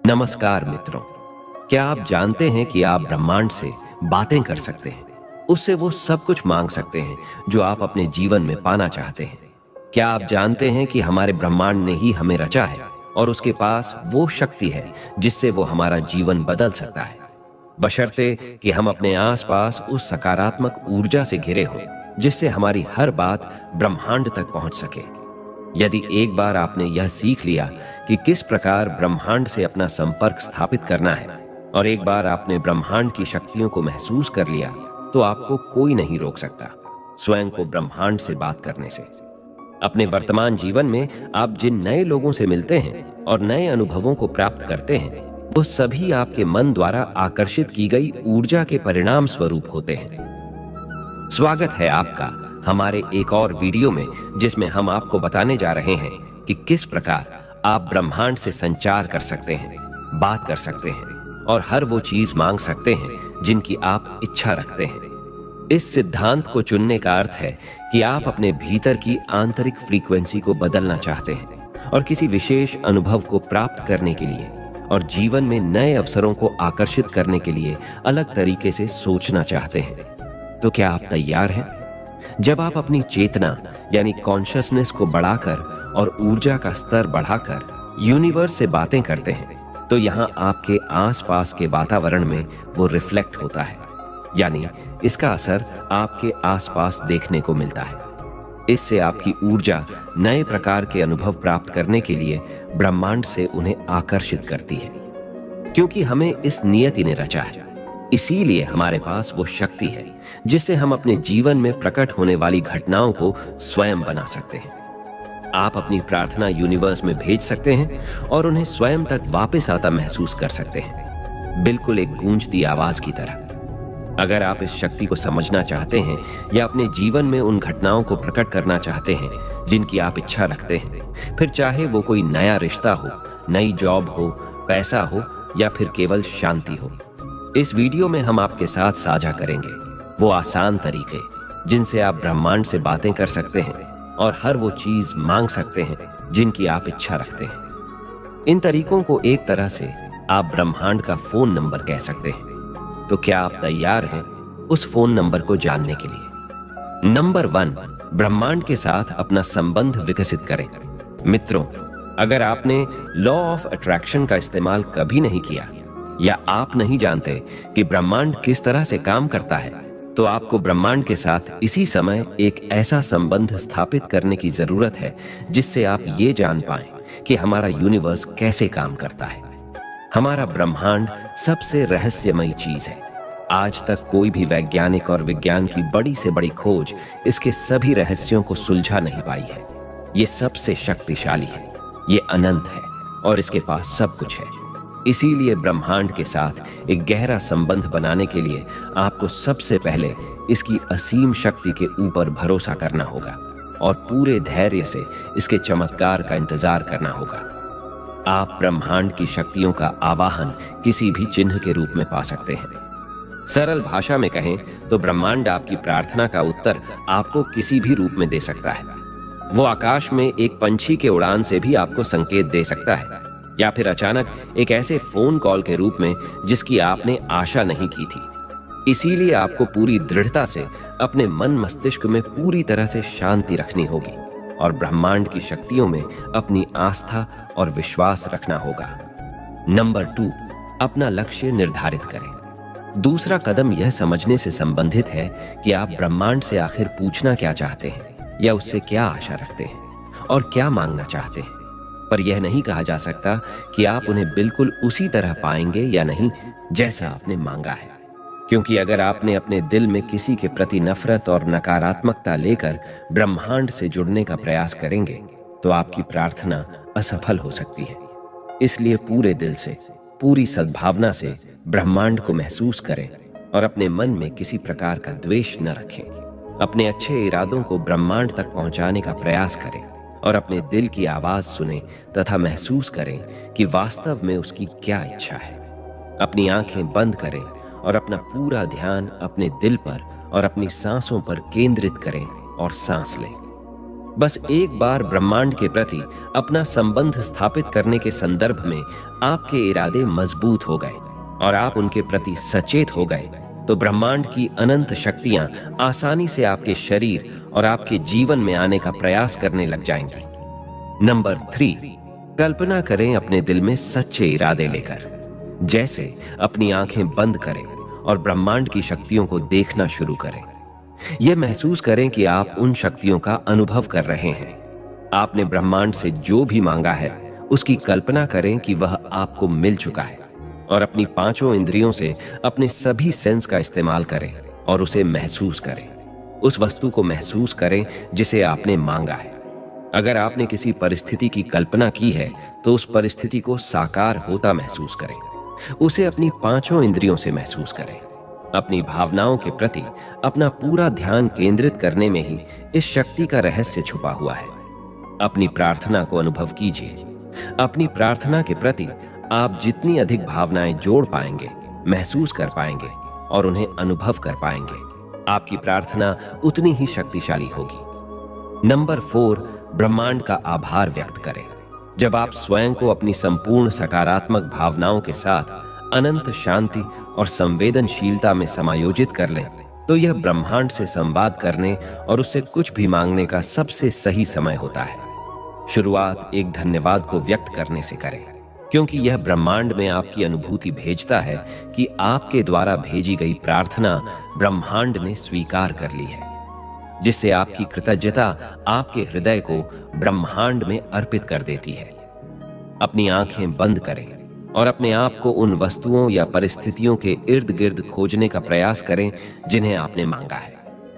नमस्कार मित्रों। क्या आप जानते हैं कि आप ब्रह्मांड से बातें कर सकते हैं? उससे वो सब कुछ मांग सकते हैं जो आप अपने जीवन में पाना चाहते हैं। क्या आप जानते हैं कि हमारे ब्रह्मांड ने ही हमें रचा है और उसके पास वो शक्ति है जिससे वो हमारा जीवन बदल सकता है, बशर्ते कि हम अपने आसपास उस सकारात्मक ऊर्जा से घिरे हों जिससे हमारी हर बात ब्रह्मांड तक पहुंच सके। यदि एक बार आपने यह सीख लिया कि किस प्रकार ब्रह्मांड से अपना संपर्क स्थापित करना है और एक बार आपने ब्रह्मांड की शक्तियों को महसूस कर लिया, तो आपको कोई नहीं रोक सकता स्वयं को ब्रह्मांड से बात करने से। अपने वर्तमान जीवन में आप जिन नए लोगों से मिलते हैं और नए अनुभवों को प्राप्त करते हैं, वो सभी आपके मन द्वारा आकर्षित की गई ऊर्जा के परिणाम स्वरूप होते हैं। स्वागत है आपका हमारे एक और वीडियो में, जिसमें हम आपको बताने जा रहे हैं कि किस प्रकार आप ब्रह्मांड से संचार कर सकते हैं, बात कर सकते हैं और हर वो चीज मांग सकते हैं जिनकी आप इच्छा रखते हैं। इस सिद्धांत को चुनने का अर्थ है कि आप अपने भीतर की आंतरिक फ्रीक्वेंसी को बदलना चाहते हैं और किसी विशेष अनुभव को प्राप्त करने के लिए और जीवन में नए अवसरों को आकर्षित करने के लिए अलग तरीके से सोचना चाहते हैं। तो क्या आप तैयार हैं? जब आप अपनी चेतना यानी कॉन्शियसनेस को बढ़ाकर और ऊर्जा का स्तर बढ़ाकर यूनिवर्स से बातें करते हैं, तो यहाँ आपके आसपास के वातावरण में वो रिफ्लेक्ट होता है, यानी इसका असर आपके आसपास देखने को मिलता है। इससे आपकी ऊर्जा नए प्रकार के अनुभव प्राप्त करने के लिए ब्रह्मांड से उन्हें आकर्षित करती है, क्योंकि हमें इस नियति ने रचा है। इसीलिए हमारे पास वो शक्ति है जिससे हम अपने जीवन में प्रकट होने वाली घटनाओं को स्वयं बना सकते हैं। आप अपनी प्रार्थना यूनिवर्स में भेज सकते हैं और उन्हें स्वयं तक वापस आता महसूस कर सकते हैं, बिल्कुल एक गूंजती आवाज की तरह। अगर आप इस शक्ति को समझना चाहते हैं या अपने जीवन में उन घटनाओं को प्रकट करना चाहते हैं जिनकी आप इच्छा रखते हैं, फिर चाहे वो कोई नया रिश्ता हो, नई जॉब हो, पैसा हो या फिर केवल शांति हो, इस वीडियो में हम आपके साथ साझा करेंगे वो आसान तरीके जिनसे आप ब्रह्मांड से बातें कर सकते हैं और हर वो चीज मांग सकते हैं जिनकी आप इच्छा रखते हैं। इन तरीकों को एक तरह से आप ब्रह्मांड का फोन नंबर कह सकते हैं। तो क्या आप तैयार हैं उस फोन नंबर को जानने के लिए? नंबर 1, ब्रह्मांड के साथ अपना संबंध विकसित करें। मित्रों, अगर आपने लॉ ऑफ अट्रैक्शन का इस्तेमाल कभी नहीं किया या आप नहीं जानते कि ब्रह्मांड किस तरह से काम करता है, तो आपको ब्रह्मांड के साथ इसी समय एक ऐसा संबंध स्थापित करने की जरूरत है जिससे आप ये जान पाएं कि हमारा यूनिवर्स कैसे काम करता है। हमारा ब्रह्मांड सबसे रहस्यमयी चीज है। आज तक कोई भी वैज्ञानिक और विज्ञान की बड़ी से बड़ी खोज इसके सभी रहस्यों को सुलझा नहीं पाई है। ये सबसे शक्तिशाली है, ये अनंत है और इसके पास सब कुछ है। इसीलिए ब्रह्मांड के साथ एक गहरा संबंध बनाने के लिए आपको सबसे पहले इसकी असीम शक्ति के ऊपर भरोसा करना होगा और पूरे धैर्य से इसके चमत्कार का इंतजार करना होगा। आप ब्रह्मांड की शक्तियों का आवाहन किसी भी चिन्ह के रूप में पा सकते हैं। सरल भाषा में कहें तो ब्रह्मांड आपकी प्रार्थना का उत्तर आपको किसी भी रूप में दे सकता है। वो आकाश में एक पंछी के उड़ान से भी आपको संकेत दे सकता है, या फिर अचानक एक ऐसे फोन कॉल के रूप में जिसकी आपने आशा नहीं की थी। इसीलिए आपको पूरी दृढ़ता से अपने मन मस्तिष्क में पूरी तरह से शांति रखनी होगी और ब्रह्मांड की शक्तियों में अपनी आस्था और विश्वास रखना होगा। नंबर 2, अपना लक्ष्य निर्धारित करें। दूसरा कदम यह समझने से संबंधित है कि आप ब्रह्मांड से आखिर पूछना क्या चाहते हैं या उससे क्या आशा रखते हैं और क्या मांगना चाहते हैं। पर यह नहीं कहा जा सकता कि आप उन्हें बिल्कुल उसी तरह पाएंगे या नहीं जैसा आपने मांगा है, क्योंकि अगर आपने अपने दिल में किसी के प्रति नफरत और नकारात्मकता लेकर ब्रह्मांड से जुड़ने का प्रयास करेंगे तो आपकी प्रार्थना असफल हो सकती है। इसलिए पूरे दिल से, पूरी सद्भावना से ब्रह्मांड को महसूस करें और अपने मन में किसी प्रकार का द्वेष न रखें। अपने अच्छे इरादों को ब्रह्मांड तक पहुंचाने का प्रयास करें और अपने दिल की आवाज सुने तथा महसूस करें कि वास्तव में उसकी क्या इच्छा है। अपनी आंखें बंद करें और अपना पूरा ध्यान अपने दिल पर और अपनी सांसों पर केंद्रित करें और सांस लें। बस एक बार ब्रह्मांड के प्रति अपना संबंध स्थापित करने के संदर्भ में आपके इरादे मजबूत हो गए और आप उनके प्रति सचेत हो गए, तो ब्रह्मांड की अनंत शक्तियां आसानी से आपके शरीर और आपके जीवन में आने का प्रयास करने लग जाएंगी। नंबर 3, कल्पना करें अपने दिल में सच्चे इरादे लेकर। जैसे अपनी आंखें बंद करें और ब्रह्मांड की शक्तियों को देखना शुरू करें। यह महसूस करें कि आप उन शक्तियों का अनुभव कर रहे हैं। आपने ब्रह्मांड से जो भी मांगा है उसकी कल्पना करें कि वह आपको मिल चुका है, और अपनी 5 इंद्रियों से अपने सभी सेंस का इस्तेमाल करें और उसे महसूस करें। उस वस्तु को महसूस करें जिसे आपने मांगा है। अगर आपने किसी परिस्थिति की कल्पना की है तो उस परिस्थिति को साकार होता महसूस करें। उसे अपनी 5 इंद्रियों से महसूस करें। अपनी भावनाओं के प्रति अपना पूरा ध्यान केंद्रित करने में ही इस शक्ति का रहस्य छुपा हुआ है। अपनी प्रार्थना को अनुभव कीजिए। अपनी प्रार्थना के प्रति आप जितनी अधिक भावनाएं जोड़ पाएंगे, महसूस कर पाएंगे और उन्हें अनुभव कर पाएंगे, आपकी प्रार्थना उतनी ही शक्तिशाली होगी। नंबर 4, ब्रह्मांड का आभार व्यक्त करें। जब आप स्वयं को अपनी संपूर्ण सकारात्मक भावनाओं के साथ अनंत शांति और संवेदनशीलता में समायोजित कर लें, तो यह ब्रह्मांड से संवाद करने और उससे कुछ भी मांगने का सबसे सही समय होता है। शुरुआत एक धन्यवाद को व्यक्त करने से करें, क्योंकि यह ब्रह्मांड में आपकी अनुभूति भेजता है कि आपके द्वारा भेजी गई प्रार्थना ब्रह्मांड ने स्वीकार कर ली है, जिससे आपकी कृतज्ञता आपके हृदय को ब्रह्मांड में अर्पित कर देती है। अपनी आंखें बंद करें और अपने आप को उन वस्तुओं या परिस्थितियों के इर्द गिर्द खोजने का प्रयास करें जिन्हें आपने मांगा है।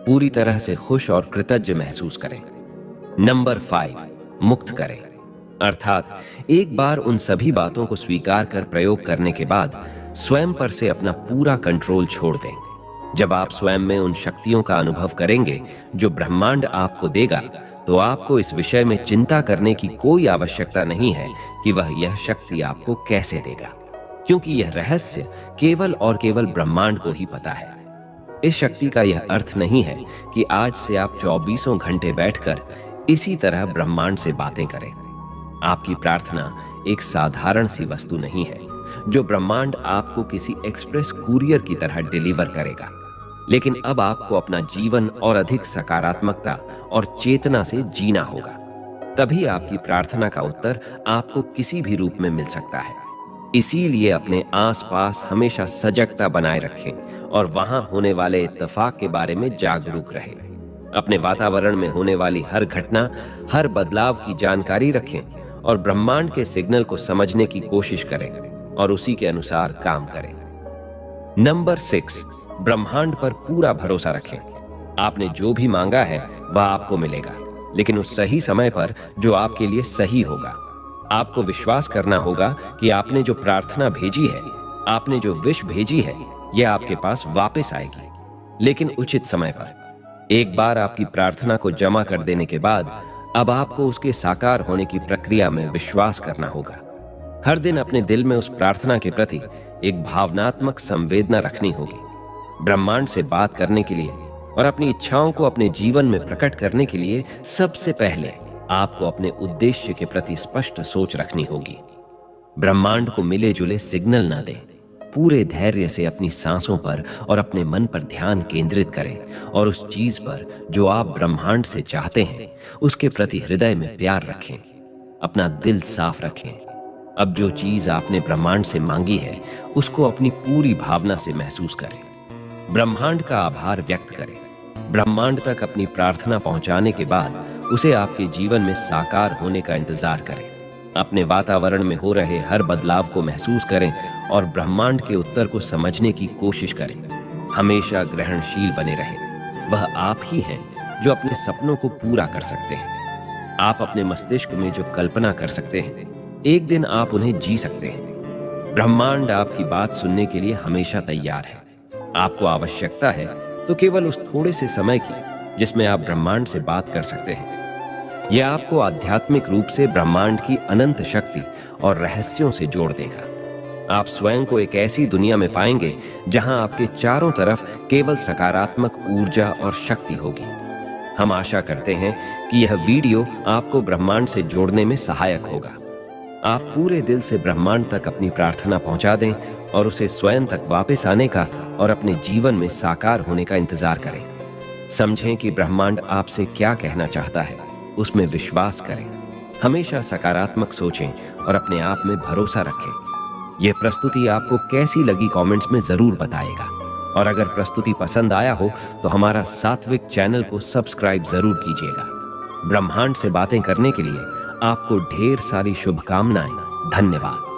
पूरी तरह से खुश और कृतज्ञ महसूस करें। नंबर 5, मुक्त करें। अर्थात एक बार उन सभी बातों को स्वीकार कर प्रयोग करने के बाद स्वयं पर से अपना पूरा कंट्रोल छोड़ दें। जब आप स्वयं में उन शक्तियों का अनुभव करेंगे जो ब्रह्मांड आपको देगा, तो आपको इस विषय में चिंता करने की कोई आवश्यकता नहीं है कि वह यह शक्ति आपको कैसे देगा, क्योंकि यह रहस्य केवल और केवल ब्रह्मांड को ही पता है। इस शक्ति का यह अर्थ नहीं है कि आज से आप 24 घंटे बैठकर इसी तरह ब्रह्मांड से बातें करें। आपकी प्रार्थना एक साधारण सी वस्तु नहीं है जो ब्रह्मांड आपको किसी एक्सप्रेस कुरियर की तरह डिलीवर करेगा, लेकिन अब आपको अपना जीवन और अधिक सकारात्मकता और चेतना से जीना होगा। तभी आपकी प्रार्थना का उत्तर आपको किसी भी रूप में मिल सकता है। इसीलिए अपने आसपास हमेशा सजगता बनाए रखें और वहां होने वाले इत्तेफाक के बारे में जागरूक रहें। अपने वातावरण में होने वाली हर घटना, हर बदलाव की जानकारी रखें और ब्रह्मांड के सिग्नल को समझने की कोशिश करें और उसी के अनुसार काम करें। नंबर 6, ब्रह्मांड पर पूरा भरोसा रखें। आपने जो भी मांगा है वह आपको मिलेगा, लेकिन उस सही समय पर जो आपके लिए सही होगा। आपको विश्वास करना होगा कि आपने जो प्रार्थना भेजी है, आपने जो विश भेजी है, यह आपके पास वापस आएगी, लेकिन उचित समय पर। एक बार आपकी प्रार्थना को जमा कर देने के बाद अब आपको उसके साकार होने की प्रक्रिया में विश्वास करना होगा। हर दिन अपने दिल में उस प्रार्थना के प्रति एक भावनात्मक संवेदना रखनी होगी। ब्रह्मांड से बात करने के लिए और अपनी इच्छाओं को अपने जीवन में प्रकट करने के लिए सबसे पहले आपको अपने उद्देश्य के प्रति स्पष्ट सोच रखनी होगी। ब्रह्मांड को मिले जुले सिग्नल ना दें। पूरे धैर्य से अपनी सांसों पर और अपने मन पर ध्यान केंद्रित करें और उस चीज पर जो आप ब्रह्मांड से चाहते हैं उसके प्रति हृदय में प्यार रखें। अपना दिल साफ रखें। अब जो चीज आपने ब्रह्मांड से मांगी है उसको अपनी पूरी भावना से महसूस करें। ब्रह्मांड का आभार व्यक्त करें। ब्रह्मांड तक अपनी प्रार्थना पहुंचाने के बाद उसे आपके जीवन में साकार होने का इंतजार करें। अपने वातावरण में हो रहे हर बदलाव को महसूस करें और ब्रह्मांड के उत्तर को समझने की कोशिश करें। हमेशा ग्रहणशील बने रहें। वह आप ही हैं जो अपने सपनों को पूरा कर सकते हैं। आप अपने मस्तिष्क में जो कल्पना कर सकते हैं, एक दिन आप उन्हें जी सकते हैं। ब्रह्मांड आपकी बात सुनने के लिए हमेशा तैयार है। आपको आवश्यकता है तो केवल उस थोड़े से समय की जिसमें आप ब्रह्मांड से बात कर सकते हैं। यह आपको आध्यात्मिक रूप से ब्रह्मांड की अनंत शक्ति और रहस्यों से जोड़ देगा। आप स्वयं को एक ऐसी दुनिया में पाएंगे जहां आपके चारों तरफ केवल सकारात्मक ऊर्जा और शक्ति होगी। हम आशा करते हैं कि यह वीडियो आपको ब्रह्मांड से जोड़ने में सहायक होगा। आप पूरे दिल से ब्रह्मांड तक अपनी प्रार्थना पहुंचा दें और उसे स्वयं तक वापस आने का और अपने जीवन में साकार होने का इंतजार करें। समझें कि ब्रह्मांड आपसे क्या कहना चाहता है, उसमें विश्वास करें। हमेशा सकारात्मक सोचें और अपने आप में भरोसा रखें। यह प्रस्तुति आपको कैसी लगी कमेंट्स में जरूर बताएगा। और अगर प्रस्तुति पसंद आया हो तो हमारा सात्विक चैनल को सब्सक्राइब जरूर कीजिएगा। ब्रह्मांड से बातें करने के लिए आपको ढेर सारी शुभकामनाएं। धन्यवाद।